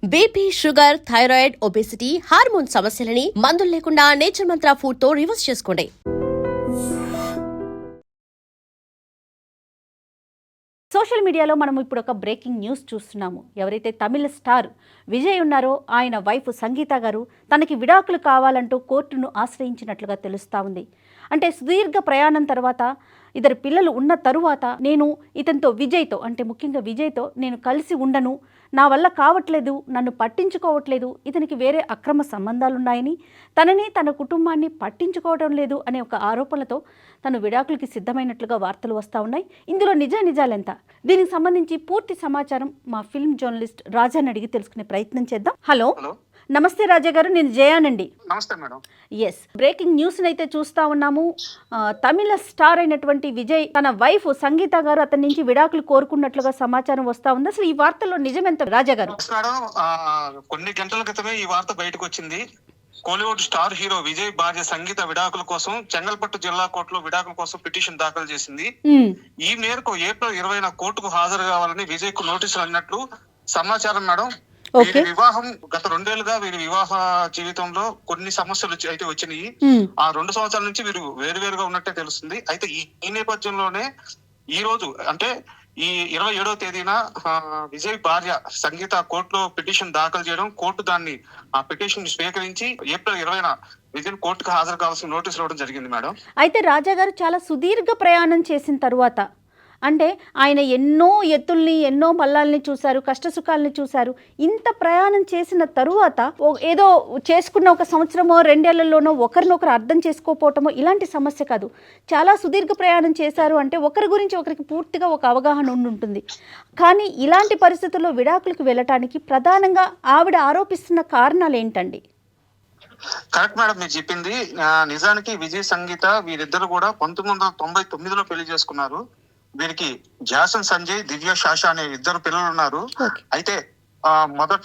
BP, sugar, thyroid, obesity, hormone సమస్యలని మందులు లేకుండా నేచర్ మంత్ర ఫుడ్ తో రివర్స్ చేసుకోండి. సోషల్ మీడియాలో మనం ఇప్పుడు ఒక బ్రేకింగ్ న్యూస్ చూస్తున్నాము. ఎవరైతే తమిళ స్టార్ విజయ్ ఉన్నారో ఆయన వైఫ్ సంగీత గారు తనకి విడాకులు కావాలంటూ కోర్టును ఆశ్రయించినట్లుగా తెలుస్తూ ఉంది. అంటే సుదీర్ఘ ప్రయాణం తర్వాత ఇద్దరు పిల్లలు ఉన్న తరువాత నేను ఇతనితో విజయ్తో అంటే ముఖ్యంగా విజయ్తో నేను కలిసి ఉండను, నా వల్ల కావట్లేదు, నన్ను పట్టించుకోవట్లేదు, ఇతనికి వేరే అక్రమ సంబంధాలున్నాయని, తనని తన కుటుంబాన్ని పట్టించుకోవడం లేదు అనే ఒక ఆరోపణలతో తను విడాకులకి సిద్ధమైనట్లుగా వార్తలు వస్తూ ఉన్నాయి. ఇందులో నిజాలెంత, దీనికి సంబంధించి పూర్తి సమాచారం మా ఫిల్మ్ జర్నలిస్ట్ రాజాని అడిగి తెలుసుకునే ప్రయత్నం చేద్దాం. హలో, నమస్తే రాజా గారు, నేను జయానండి. నమస్తే మేడం. ఎస్, బ్రేకింగ్ న్యూస్ అయితే చూస్తా ఉన్నాము. తమిళ స్టార్ అయినటువంటి విజయ్ తన వైఫ్ సంగీత గారు అతని నుంచి విడాకులు కోరుకున్నట్లుగా సమాచారం వస్తా ఉంది. అసలు ఈ వార్తల్లో నిజమెంత రాజా గారు? మేడం, కొన్ని గంటల క్రితమే ఈ వార్త బయటకు వచ్చింది. కోలీవుడ్ స్టార్ హీరో విజయ్ భార్య సంగీత విడాకుల కోసం చెంగల్పట్టు జిల్లా కోర్టులో విడాకుల కోసం పిటిషన్ దాఖలు చేసింది. ఈ మేరకు ఏప్రిల్ 20న కోర్టుకు హాజరు కావాలని విజయ్ కు నోటీసులు అన్నట్లు సమాచారం మేడం. వీరి వివాహం గత 2 ఏళ్లుగా వీరి వివాహ జీవితంలో కొన్ని సమస్యలు అయితే వచ్చినాయి. ఆ 2 సంవత్సరాల నుంచి వీరు వేరువేరుగా ఉన్నట్టే తెలుస్తుంది. అయితే ఈ నేపథ్యంలోనే ఈ రోజు అంటే ఈ 27వ తేదీన విజయ్ భార్య సంగీత కోర్టులో పిటిషన్ దాఖలు చేయడం, కోర్టు దాన్ని ఆ పిటిషన్ స్వీకరించి ఏప్రిల్ 20న విజయ్ కోర్టుకు హాజరు కావాల్సిన నోటీసులు ఇవ్వడం జరిగింది మేడం. అయితే రాజా గారు చాలా సుదీర్ఘ ప్రయాణం చేసిన తరువాత అంటే ఆయన ఎన్నో ఎత్తుల్ని ఎన్నో మల్లాల్ని చూశారు, కష్టసుఖాలని చూశారు. ఇంత ప్రయాణం చేసిన తరువాత ఏదో చేసుకున్న ఒక సంవత్సరమో 2 ఏళ్లలోనో ఒకరినొకరు అర్థం చేసుకోపోవటమో ఇలాంటి సమస్య కాదు. చాలా సుదీర్ఘ ప్రయాణం చేశారు అంటే ఒకరి గురించి ఒకరికి పూర్తిగా ఒక అవగాహన ఉంటుంది. కానీ ఇలాంటి పరిస్థితుల్లో విడాకులకు వెళ్ళటానికి ప్రధానంగా ఆవిడ ఆరోపిస్తున్న కారణాలు ఏంటండి? కరెక్ట్ మేడం, మీరు చెప్పింది నిజానికి విజయ్ సంగీత వీరిద్దరు కూడా 1999లో పెళ్లి చేసుకున్నారు. వీరికి జాసన్ సంజయ్, దివ్య శాష అనే 2 పిల్లలు ఉన్నారు. అయితే మొదట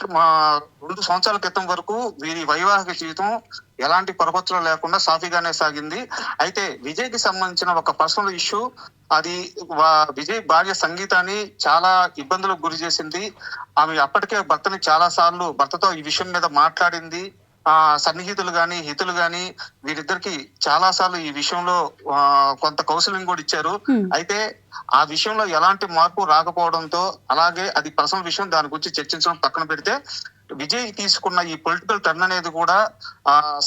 2 సంవత్సరాల క్రితం వరకు వీరి వైవాహిక జీవితం ఎలాంటి పొరపచ్చులు లేకుండా సాఫీగానే సాగింది. అయితే విజయ్ కి సంబంధించిన ఒక పర్సనల్ ఇష్యూ, అది విజయ్ భార్య సంగీతాన్ని చాలా ఇబ్బందులకు గురి చేసింది. ఆమె అప్పటికే భర్తతో ఈ విషయం మీద మాట్లాడింది. సన్నిహితులు గాని హితులు గాని వీరిద్దరికి చాలా సార్లు ఈ విషయంలో కొంత కౌన్సిలింగ్ కూడా ఇచ్చారు. అయితే ఆ విషయంలో ఎలాంటి మార్పు రాకపోవడంతో, అలాగే అది పర్సనల్ విషయం, దాని గురించి చర్చించడం పక్కన పెడితే విజయ్ తీసుకున్న ఈ పొలిటికల్ టర్న్ అనేది కూడా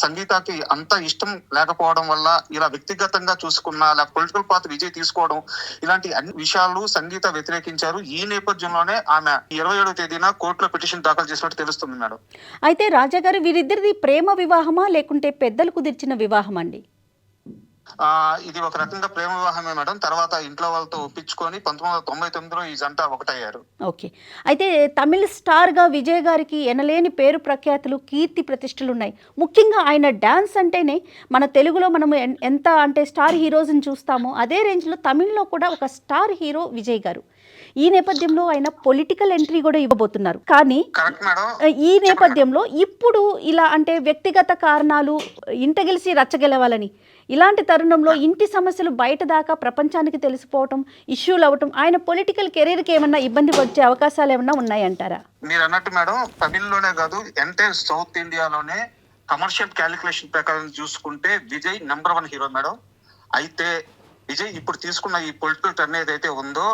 సంగీతకి అంత ఇష్టం లేకపోవడం వల్ల ఇలా వ్యక్తిగతంగా చూసుకున్న పొలిటికల్ పాత్ విజయ్ తీసుకోవడం, ఇలాంటి అన్ని విషయాలు సంగీత వ్యతిరేకించారు. ఈ నేపథ్యంలోనే ఆమె 27వ తేదీన కోర్టులో పిటిషన్ దాఖలు చేసినట్టు తెలుస్తుంది మేడం. అయితే రాజా గారు, వీరిద్దరిది ప్రేమ వివాహమా లేకుంటే పెద్దలు కుదిర్చిన వివాహం అండి? ఇది ఒక రకంగా ప్రేమ వివాహమే మేడం. తర్వాత ఇంట్లో వాళ్ళతో ఒప్పించుకొని 1999లో ఈ జంట ఒకటయ్యారు. ఓకే. అయితే తమిళ స్టార్ గా విజయ్ గారికి ఎనలేని పేరు ప్రఖ్యాతులు, కీర్తి ప్రతిష్టలు ఉన్నాయి. ముఖ్యంగా ఆయన డాన్స్ అంటేనే మన తెలుగులో మనం ఎంత అంటే స్టార్ హీరోస్ని చూస్తామో అదే రేంజ్లో తమిళ్లో కూడా ఒక స్టార్ హీరో విజయ్ గారు. ఈ నేపథ్యంలో ఆయన పొలిటికల్ ఎంట్రీ కూడా ఇవ్వబోతున్నారు. కానీ ఈ నేపథ్యంలో ఇప్పుడు ఇలా అంటే వ్యక్తిగత కారణాలు, ఇంట గెలిచి రచ్చగెలవాలని, ఇలాంటి తరుణంలో ఇంటి సమస్యలు బయట దాకా ప్రపంచానికి తెలిసిపోవటం, ఇష్యూలు అవ్వటం, ఆయన పొలిటికల్ కెరీర్కి ఏమన్నా ఇబ్బంది వచ్చే అవకాశాలు ఏమన్నా ఉన్నాయంటారా? మీరు అన్నట్టు మేడం, తమిళ్లోనే కాదు ఎంటైర్ సౌత్ ఇండియాలోనే కమర్షియల్ క్యాలిక్యులేషన్ ప్రకారం చూసుకుంటే విజయ్ నెంబర్ 1 హీరో మేడం. అయితే విజయ్ ఇప్పుడు తీసుకున్న ఈ పొలిటికల్ టర్న్ ఏదైతే ఉందో,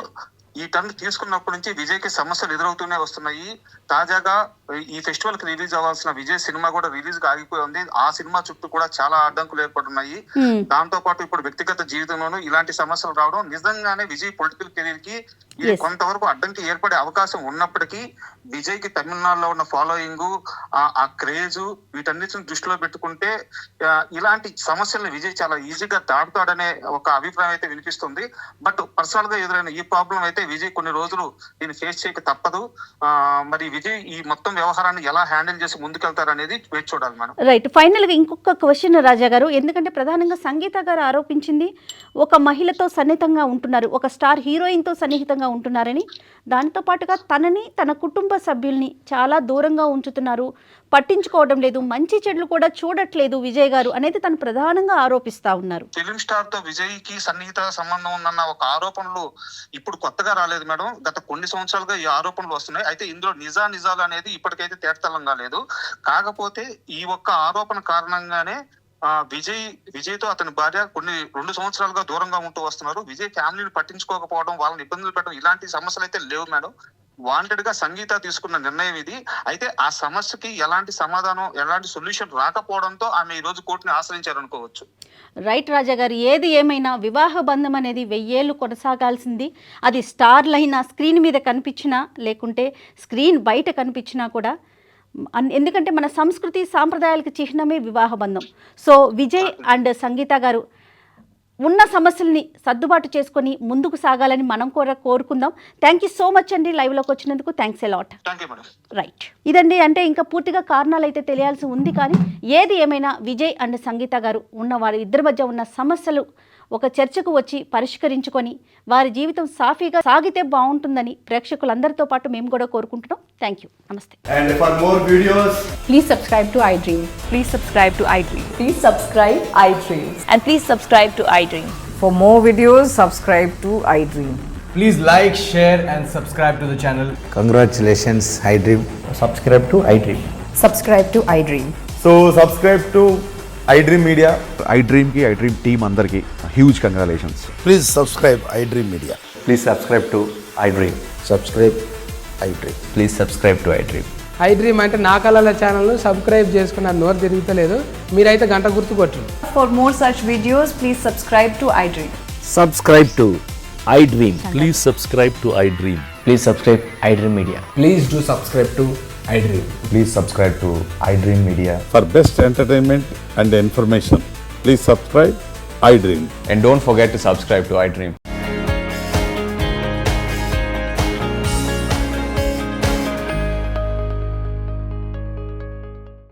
ఈ టర్న్ తీసుకున్నప్పటి నుంచి విజయ్ కి సమస్యలు ఎదురవుతూనే వస్తున్నాయి. తాజాగా ఈ ఫెస్టివల్ కి రిలీజ్ అవ్వాల్సిన విజయ్ సినిమా కూడా రిలీజ్ గా ఆగిపోయి ఉంది. ఆ సినిమా చుట్టూ కూడా చాలా అడ్డంకులు ఏర్పడున్నాయి. దాంతో పాటు ఇప్పుడు వ్యక్తిగత జీవితంలోనూ ఇలాంటి సమస్యలు రావడం నిజంగానే విజయ్ పొలిటికల్ కెరీర్ కి ఇది కొంతవరకు అడ్డంకి ఏర్పడే అవకాశం ఉన్నప్పటికీ విజయ్ కి తమిళనాడులో ఉన్న ఫాలోయింగ్, ఆ క్రేజ్, వీటన్నిటిని దృష్టిలో పెట్టుకుంటే ఇలాంటి సమస్యలను విజయ్ చాలా ఈజీగా దాటుతాడనే ఒక అభిప్రాయం అయితే వినిపిస్తుంది. బట్ పర్సనల్ గా ఎదురైన ఈ ప్రాబ్లం అయితే విజయ్ కొన్ని రోజులు దీన్ని ఫేస్ చేయక తప్పదు. మరి విజయ్ ఈ మొత్తం వ్యవహారాన్ని ఎలా హ్యాండిల్ చేసి ముందుకెళ్తారు అనేది వేచి చూడాలి మనం. రైట్. ఫైనల్ గా ఇంకొక క్వశ్చన్ రాజా గారు, ఎందుకంటే ప్రధానంగా సంగీత గారు ఆరోపించింది ఒక మహిళతో సన్నిహితంగా ఉంటున్నారు, ఒక స్టార్ హీరోయిన్ తో సన్నిహితంగా ఉంటున్నారని, దానితో పాటుగా తనని తన కుటుంబ సభ్యుల్ని చాలా దూరంగా ఉంచుతున్నారు, పట్టించుకోవడం లేదు, మంచి చెడులు కూడా చూడట్లేదు విజయ్ గారు అనేది తను ప్రధానంగా ఆరోపిస్తా ఉన్నారు. ఫిలిం స్టార్ తో విజయ్ కి సన్నిహిత సంబంధం ఉందన్న ఒక ఆరోపణలు ఇప్పుడు కొత్తగా రాలేదు మేడం. గత కొన్ని సంవత్సరాలుగా ఈ ఆరోపణలు వస్తున్నాయి. అయితే ఇందులో నిజాలు అనేది ఇప్పటికైతే తేటతెల్లంగా లేదు. కాకపోతే ఈ ఒక్క ఆరోపణ కారణంగానే విజయ్ తో అతని భార్య 2 సంవత్సరాలుగా దూరంగా ఉంటూ వస్తున్నారు. విజయ్ ఫ్యామిలీని పట్టించుకోకపోవడం, వాళ్ళని ఇబ్బందులు పెట్టడం, ఇలాంటి సమస్యలు అయితే లేవు మేడం. వాంటెడ్ గా సంగీత తీసుకున్న నిర్ణయం ఇది. అయితే ఆ సమస్యకి ఎలాంటి సమాధానం, ఎలాంటి సొల్యూషన్ రాకపోవడంతో ఆమె ఈ రోజు కోర్టుని ఆశ్రయించారనుకోవచ్చు. రైట్ రాజా గారు, ఏది ఏమైనా వివాహ బంధం అనేది 1000 ఏళ్ళు కొనసాగాల్సింది. అది స్టార్లైనా, స్క్రీన్ మీద కనిపించినా లేకుంటే స్క్రీన్ బయట కనిపించినా కూడా, ఎందుకంటే మన సంస్కృతి సాంప్రదాయాలకు చిహ్నమే వివాహ బంధం. సో విజయ్ అండ్ సంగీత గారు ఉన్న సమస్యల్ని సర్దుబాటు చేసుకొని ముందుకు సాగాలని మనం కూడా కోరుకుందాం. థ్యాంక్ యూ సో మచ్ అండి, లైవ్లోకి వచ్చినందుకు థ్యాంక్స్ ఎ లాట్. రైట్, ఇదండి. అంటే ఇంకా పూర్తిగా కారణాలు అయితే తెలియాల్సి ఉంది, కానీ ఏది ఏమైనా విజయ్ అండ్ సంగీత గారు ఉన్న వారి ఇద్దరి మధ్య ఉన్న సమస్యలు ఒక చర్చకు వచ్చి పరిష్కరించుకొని వారి జీవితం సాఫీగా సాగితే బాగుంటుందని ప్రేక్షకులందరితో పాటు మేము కూడా కోరుకుంటున్నాం. థ్యాంక్ యూ, నమస్తే. And for more videos, Please subscribe to iDream. Please subscribe to iDream. Please subscribe iDream. And please subscribe to iDream. For more videos, subscribe to iDream. please like, share and subscribe to the channel. Congratulations, iDream. Subscribe to iDream. Subscribe to iDream. So subscribe to iDream Media. iDream ki iDream team andarki huge congratulations. Please subscribe iDream Media. Please subscribe to iDream. Subscribe iDream. Please subscribe to iDream. iDream అంటే నా కళల ఛానల్ను subscribe చేసుకున్న నోరు తిరుగుతలేదు, మీరైతే గంట గుర్తు కొట్టండి. For more such videos, please subscribe to iDream. Subscribe to iDream. Please subscribe to iDream. Please subscribe iDream Media. Please do subscribe to iDream. Please subscribe to iDream Media. For best entertainment and information, please subscribe iDream. And don't forget to subscribe to iDream.